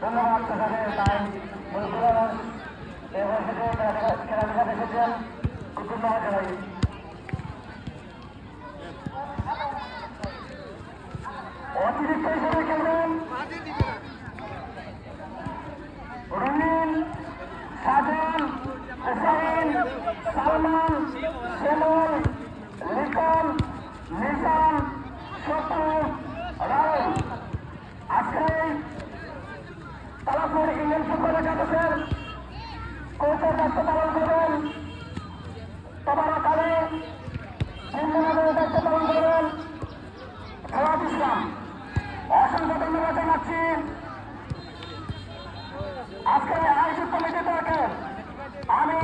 ধন্যবাদ তাদের তাই খেলাধুলা এসেছেন খুব ধন্যবাদ জানাই। অতিরিক্ত হিসেবে খেলবেন রুমিন, সাজন, হুসাইন, সালমান, সেমল, লিখন, নিজাম, শত্রু, রাহুল। আজকে তালাপুর ইউনিয়ন ফুটবল একাদশের কোচের দায়িত্ব পালন করবেন তবারক আলী, নিম্নমানের দায়িত্ব পালন করবেন ফওয়াদ ইসলাম। অসংখ্য ধন্যবাদ জানাচ্ছি আজকে আয়োজক কমিটি থেকে। আমি